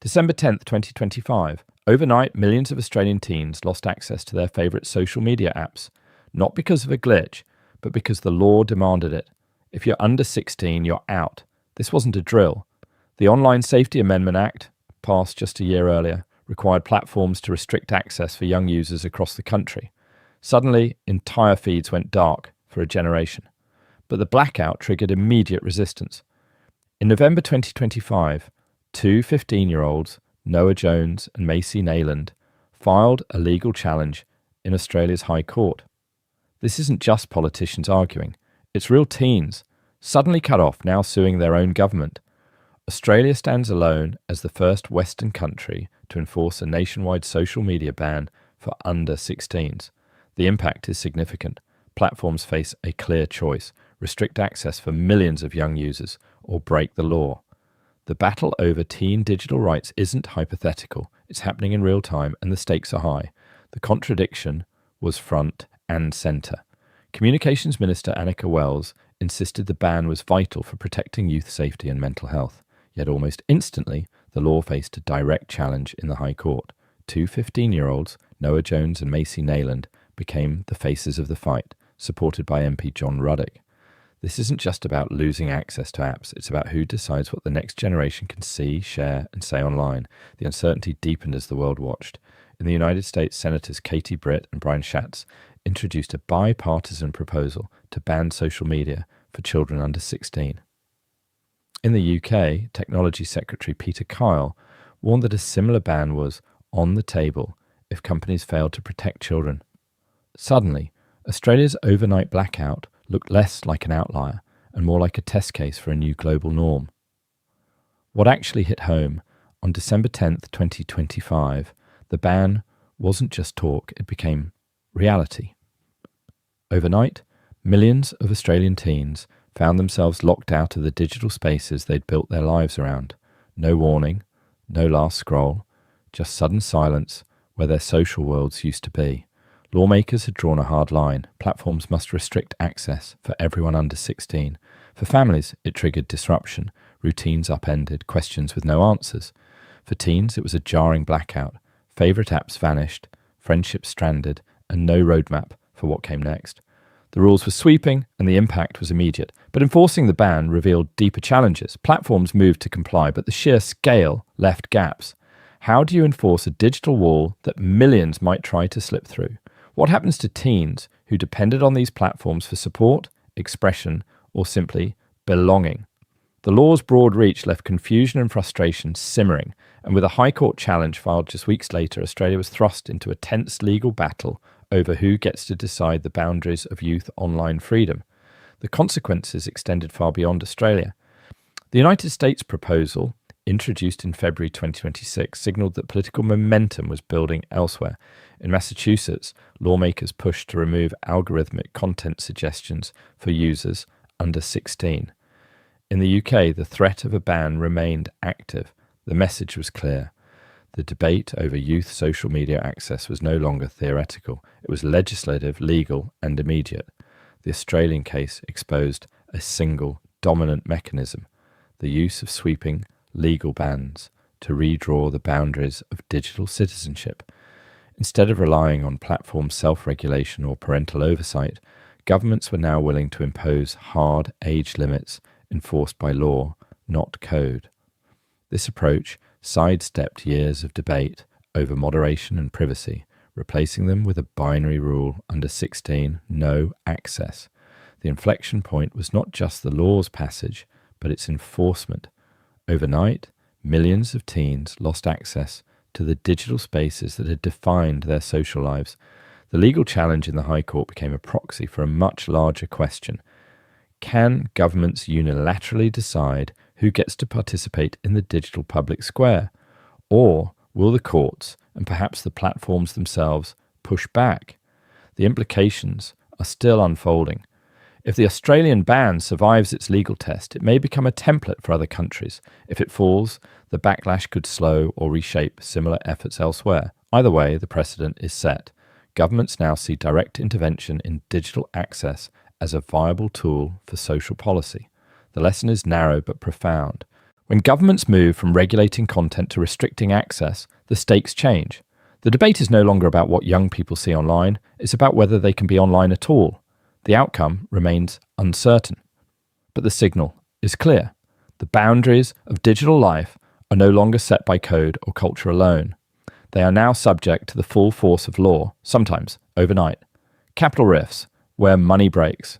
December 10th, 2025. Overnight, millions of Australian teens lost access to their favourite social media apps, not because of a glitch, but because the law demanded it. If you're under 16, you're out. This wasn't a drill. The Online Safety Amendment Act, passed just a year earlier, required platforms to restrict access for young users across the country. Suddenly, entire feeds went dark for a generation. But the blackout triggered immediate resistance. In November 2025, two 15-year-olds, Noah Jones and Macy Nayland, filed a legal challenge in Australia's High Court. This isn't just politicians arguing, it's real teens, suddenly cut off, now suing their own government. Australia stands alone as the first Western country to enforce a nationwide social media ban for under 16s. The impact is significant. Platforms face a clear choice: restrict access for millions of young users or break the law. The battle over teen digital rights isn't hypothetical. It's happening in real time and the stakes are high. The contradiction was front and centre. Communications Minister Annika Wells insisted the ban was vital for protecting youth safety and mental health. Yet almost instantly, the law faced a direct challenge in the High Court. Two 15-year-olds, Noah Jones and Macy Nayland, became the faces of the fight, supported by MP John Ruddock. This isn't just about losing access to apps, it's about who decides what the next generation can see, share, and say online. The uncertainty deepened as the world watched. In the United States, Senators Katie Britt and Brian Schatz introduced a bipartisan proposal to ban social media for children under 16. In the UK, Technology Secretary Peter Kyle warned that a similar ban was on the table if companies failed to protect children. Suddenly, Australia's overnight blackout looked less like an outlier and more like a test case for a new global norm. What actually hit home on December 10th, 2025, the ban wasn't just talk, it became reality. Overnight, millions of Australian teens found themselves locked out of the digital spaces they'd built their lives around. No warning, no last scroll, just sudden silence where their social worlds used to be. Lawmakers had drawn a hard line. Platforms must restrict access for everyone under 16. For families, it triggered disruption, routines upended, questions with no answers. For teens, it was a jarring blackout. Favourite apps vanished, friendships stranded, and no roadmap for what came next. The rules were sweeping and the impact was immediate, but enforcing the ban revealed deeper challenges. Platforms moved to comply, but the sheer scale left gaps. How do you enforce a digital wall that millions might try to slip through? What happens to teens who depended on these platforms for support, expression, or simply belonging? The law's broad reach left confusion and frustration simmering, and with a High Court challenge filed just weeks later, Australia was thrust into a tense legal battle over who gets to decide the boundaries of youth online freedom. The consequences extended far beyond Australia. The United States proposal, introduced in February 2026, signalled that political momentum was building elsewhere. In Massachusetts, lawmakers pushed to remove algorithmic content suggestions for users under 16. In the UK, the threat of a ban remained active. The message was clear. The debate over youth social media access was no longer theoretical. It was legislative, legal, and immediate. The Australian case exposed a single dominant mechanism: the use of sweeping legal bans to redraw the boundaries of digital citizenship. Instead of relying on platform self-regulation or parental oversight, governments were now willing to impose hard age limits enforced by law, not code. This approach sidestepped years of debate over moderation and privacy, replacing them with a binary rule: under 16, no access. The inflection point was not just the law's passage, but its enforcement. Overnight, millions of teens lost access to the digital spaces that had defined their social lives. The legal challenge in the High Court became a proxy for a much larger question. Can governments unilaterally decide who gets to participate in the digital public square? Or will the courts, and perhaps the platforms themselves, push back? The implications are still unfolding. If the Australian ban survives its legal test, it may become a template for other countries. If it falls, the backlash could slow or reshape similar efforts elsewhere. Either way, the precedent is set. Governments now see direct intervention in digital access as a viable tool for social policy. The lesson is narrow but profound. When governments move from regulating content to restricting access, the stakes change. The debate is no longer about what young people see online, it's about whether they can be online at all. The outcome remains uncertain. But the signal is clear. The boundaries of digital life are no longer set by code or culture alone. They are now subject to the full force of law, sometimes overnight. Capital rifts, where money breaks,